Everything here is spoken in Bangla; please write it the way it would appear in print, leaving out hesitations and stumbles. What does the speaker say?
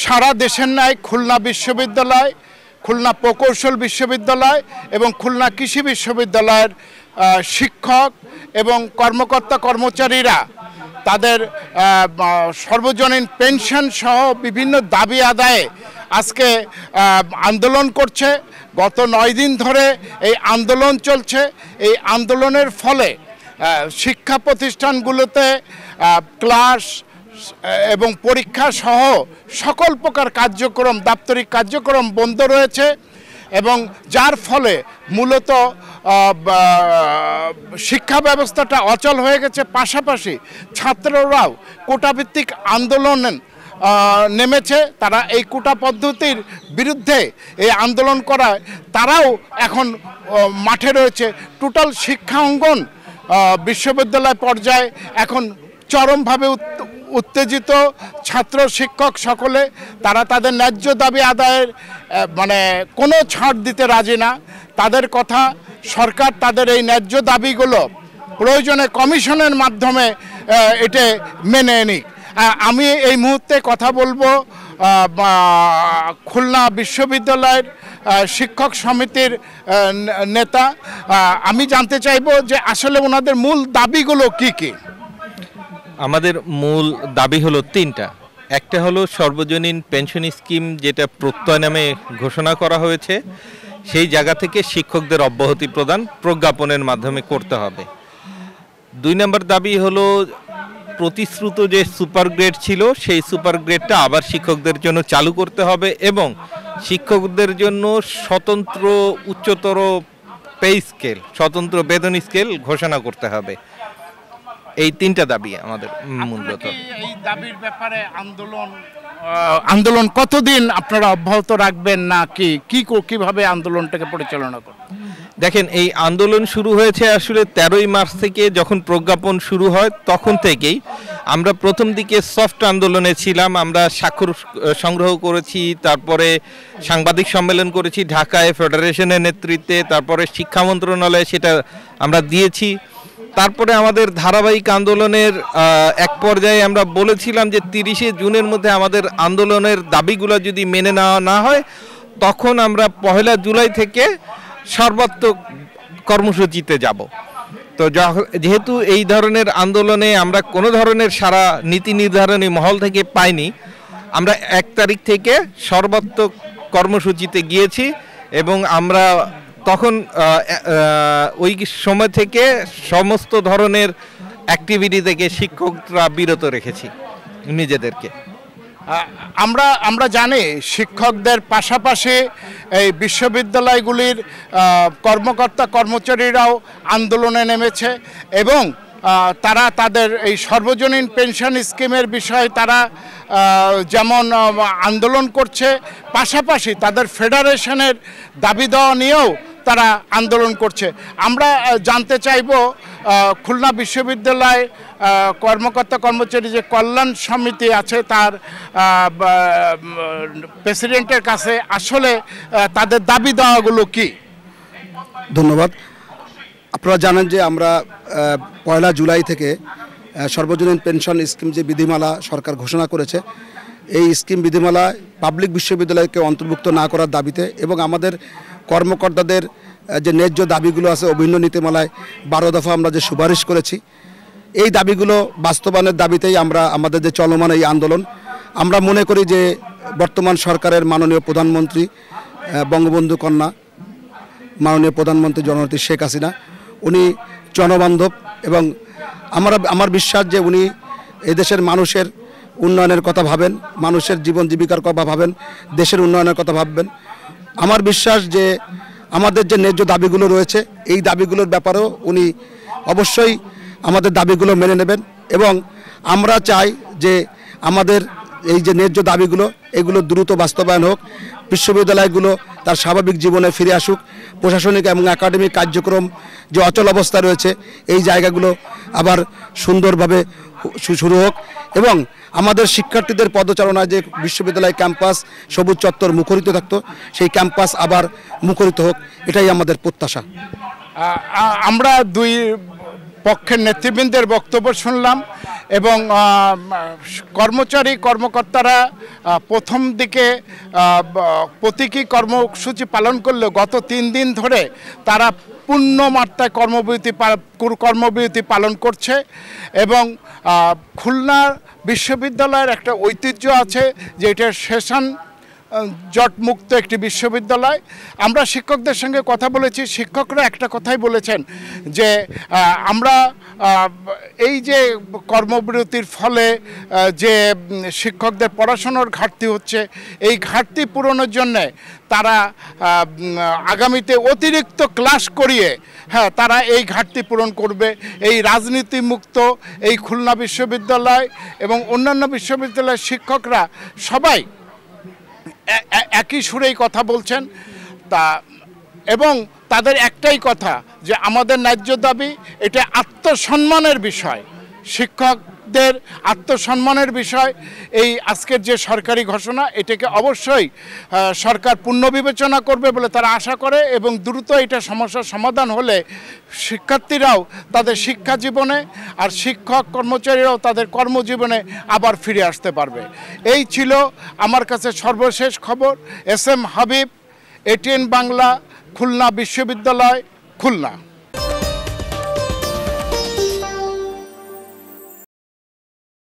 সারা দেশের ন্যায় খুলনা বিশ্ববিদ্যালয়, খুলনা প্রকৌশল বিশ্ববিদ্যালয় এবং খুলনা কৃষি বিশ্ববিদ্যালয়ের শিক্ষক এবং কর্মকর্তা কর্মচারীরা তাদের সর্বজনীন পেনশন সহ বিভিন্ন দাবি আদায়ে আজকে আন্দোলন করছে। গত 9 দিন ধরে এই আন্দোলন চলছে। এই আন্দোলনের ফলে শিক্ষা প্রতিষ্ঠানগুলোতে ক্লাস এবং পরীক্ষা সহ সকল প্রকার কার্যক্রম, দাপ্তরিক কার্যক্রম বন্ধ রয়েছে এবং যার ফলে মূলত শিক্ষা ব্যবস্থাটা অচল হয়ে গেছে। পাশাপাশি ছাত্ররাও কোটাভিত্তিক আন্দোলন নেমেছে। তারা এই কোটা পদ্ধতির বিরুদ্ধে এই আন্দোলন করায় তারাও এখন মাঠে রয়েছে। টোটাল শিক্ষা অঙ্গন বিশ্ববিদ্যালয় পর্যায়ে এখন চরমভাবে উত্তেজিত। ছাত্র শিক্ষক সকলে তারা তাদের ন্যায্য দাবি আদায়ের কোনো ছাড় দিতে রাজি না। তাদের কথা সরকার তাদের এই ন্যায্য দাবিগুলো প্রয়োজনে কমিশনের মাধ্যমে এটা মেনে নিক। আমি এই মুহূর্তে কথা বলবো খুলনা বিশ্ববিদ্যালয়ের শিক্ষক সমিতির নেতা। আমি জানতে চাইবো যে আসলে ওনাদের মূল দাবিগুলো কি কি। আমাদের মূল দাবি হলো 3টা। একটা হলো সর্বজনীন পেনশন স্কিম, যেটা প্রত্যয় নামে ঘোষণা করা হয়েছে, সেই জায়গা থেকে শিক্ষকদের অব্যাহতি প্রদান প্রজ্ঞাপনের মাধ্যমে করতে হবে। 2 নম্বর দাবি হলো প্রতিশ্রুত যে সুপার গ্রেড ছিল সেই সুপার গ্রেডটা আবার শিক্ষকদের জন্য চালু করতে হবে এবং শিক্ষকদের জন্য স্বতন্ত্র উচ্চতর পে স্কেল, স্বতন্ত্র বেতন স্কেল ঘোষণা করতে হবে। এই 3টা দাবি আমাদের মূলত। এই দাবির ব্যাপারে আন্দোলন কতদিন আপনারা অব্যাহত রাখবেন, না কিভাবে আন্দোলনটাকে পরিচালনা করবেন? দেখেন, এই আন্দোলন শুরু হয়েছে আসলে 13ই মার্চ থেকে, যখন প্রজ্ঞাপন শুরু হয় তখন থেকেই। আমরা প্রথম দিকে সফট আন্দোলনে ছিলাম, আমরা স্বাক্ষর সংগ্রহ করেছি, তারপরে সাংবাদিক সম্মেলন করেছি ঢাকায় ফেডারেশনের নেতৃত্বে, তারপরে শিক্ষা মন্ত্রণালয়ে সেটা আমরা দিয়েছি। তারপরে আমাদের ধারাবাহিক আন্দোলনের এক পর্যায়ে আমরা বলেছিলাম যে 30শে জুনের মধ্যে আমাদের আন্দোলনের দাবিগুলো যদি মেনে নেওয়া না হয়, তখন আমরা 1 জুলাই থেকে সর্বাত্মক কর্মসূচিতে যাব। তো যেহেতু এই ধরনের আন্দোলনে আমরা কোনো ধরনের সারা নীতি নির্ধারণী মহল থেকে পাইনি, আমরা 1 তারিখ থেকে সর্বাত্মক কর্মসূচিতে গিয়েছি এবং আমরা তখন ওই সময় থেকে সমস্ত ধরনের অ্যাক্টিভিটি থেকে শিক্ষকরা বিরত রেখেছি নিজেদেরকে। আমরা জানি শিক্ষকদের পাশাপাশি এই বিশ্ববিদ্যালয়গুলির কর্মকর্তা কর্মচারীরাও আন্দোলনে নেমেছে এবং তারা তাদের এই সর্বজনীন পেনশন স্কিমের বিষয়ে তারা যেমন আন্দোলন করছে, পাশাপাশি তাদের ফেডারেশনের দাবি দেওয়া নিয়েও তারা আন্দোলন করছে। আমরা জানতে চাইব খুলনা বিশ্ববিদ্যালয় কর্মকর্তা কর্মচারী যে কল্যাণ সমিতি আছে তার প্রেসিডেন্টের কাছে আসলে তাদের দাবি দেওয়াগুলো কি। ধন্যবাদ। আপনারা জানেন যে আমরা 1 জুলাই থেকে সর্বজনীন পেনশন স্কিম যে বিধিমালা সরকার ঘোষণা করেছে, এই স্কিম বিধিমালায় পাবলিক বিশ্ববিদ্যালয়কে অন্তর্ভুক্ত না করার দাবিতে এবং আমাদের কর্মকর্তাদের যে ন্যায্য দাবিগুলো আছে অভিন্ন নীতিমালায় 12 দফা আমরা যে সুপারিশ করেছি, এই দাবিগুলো বাস্তবায়নের দাবিতেই আমরা আমাদের যে চলমান এই আন্দোলন। আমরা মনে করি যে বর্তমান সরকারের মাননীয় প্রধানমন্ত্রী বঙ্গবন্ধু কন্যা মাননীয় প্রধানমন্ত্রী জননেত্রী শেখ হাসিনা, উনি জনবান্ধব এবং আমার বিশ্বাস যে উনি এদেশের মানুষের উন্নয়নের কথা ভাবেন, মানুষের জীবন জীবিকার কথা ভাবেন, দেশের উন্নয়নের কথা ভাববেন। আমার বিশ্বাস যে আমাদের যে ন্যায্য দাবিগুলো রয়েছে এই দাবিগুলোর ব্যাপারেও উনি অবশ্যই আমাদের দাবিগুলো মেনে নেবেন এবং আমরা চাই যে আমাদের এই যে ন্যায্য দাবিগুলো এগুলো দ্রুত বাস্তবায়ন হোক, বিশ্ববিদ্যালয়গুলো তার স্বাভাবিক জীবনে ফিরে আসুক, প্রশাসনিক এবং একাডেমিক কার্যক্রম যে অচল অবস্থা রয়েছে এই জায়গাগুলো আবার সুন্দরভাবে শুরু হোক এবং আমাদের শিক্ষার্থীদের পদচারণায় যে বিশ্ববিদ্যালয় ক্যাম্পাস সবুজ চত্বর মুখরিত থাকতো সেই ক্যাম্পাস আবার মুখরিত হোক, এটাই আমাদের প্রত্যাশা। আমরা দুই পক্ষের নেতৃবৃন্দের বক্তব্য শুনলাম এবং কর্মচারী কর্মকর্তারা প্রথম দিকে প্রতীকী কর্মসূচি পালন করলেও গত 3 দিন ধরে তারা পূর্ণ মাত্রায় কর্মবিরতি পালন করছে। এবং খুলনা বিশ্ববিদ্যালয়ের একটা ঐতিহ্য আছে যে এটা সেশন জটমুক্ত একটি বিশ্ববিদ্যালয়। আমরা শিক্ষকদের সঙ্গে কথা বলেছি, শিক্ষকরা একটা কথাই বলেছেন যে আমরা এই যে কর্মবিরতির ফলে যে শিক্ষকদের পড়াশোনার ঘাটতি হচ্ছে, এই ঘাটতি পূরণের জন্যে তারা আগামীতে অতিরিক্ত ক্লাস করিয়ে তারা এই ঘাটতি পূরণ করবে। এই রাজনীতিমুক্ত এই খুলনা বিশ্ববিদ্যালয় এবং অন্যান্য বিশ্ববিদ্যালয়ের শিক্ষকরা সবাই একই সুরেই কথা বলছেন এবং তাদের একটাই কথা যে আমাদের ন্যায্য দাবি, এটা আত্মসম্মানের বিষয়, শিক্ষকদের আত্মসম্মানের বিষয়। এই আজকের যে সরকারি ঘোষণা, এটাকে অবশ্যই সরকার পুনর্বিবেচনা করবে বলে তারা আশা করে এবং দ্রুত এটা সমস্যার সমাধান হলে শিক্ষার্থীরাও তাদের শিক্ষা জীবনে আর শিক্ষক কর্মচারীরাও তাদের কর্মজীবনে আবার ফিরে আসতে পারবে। এই ছিল আমার কাছে সর্বশেষ খবর। S M Habib, ATN Bangla, Khulna বিশ্ববিদ্যালয়, খুলনা।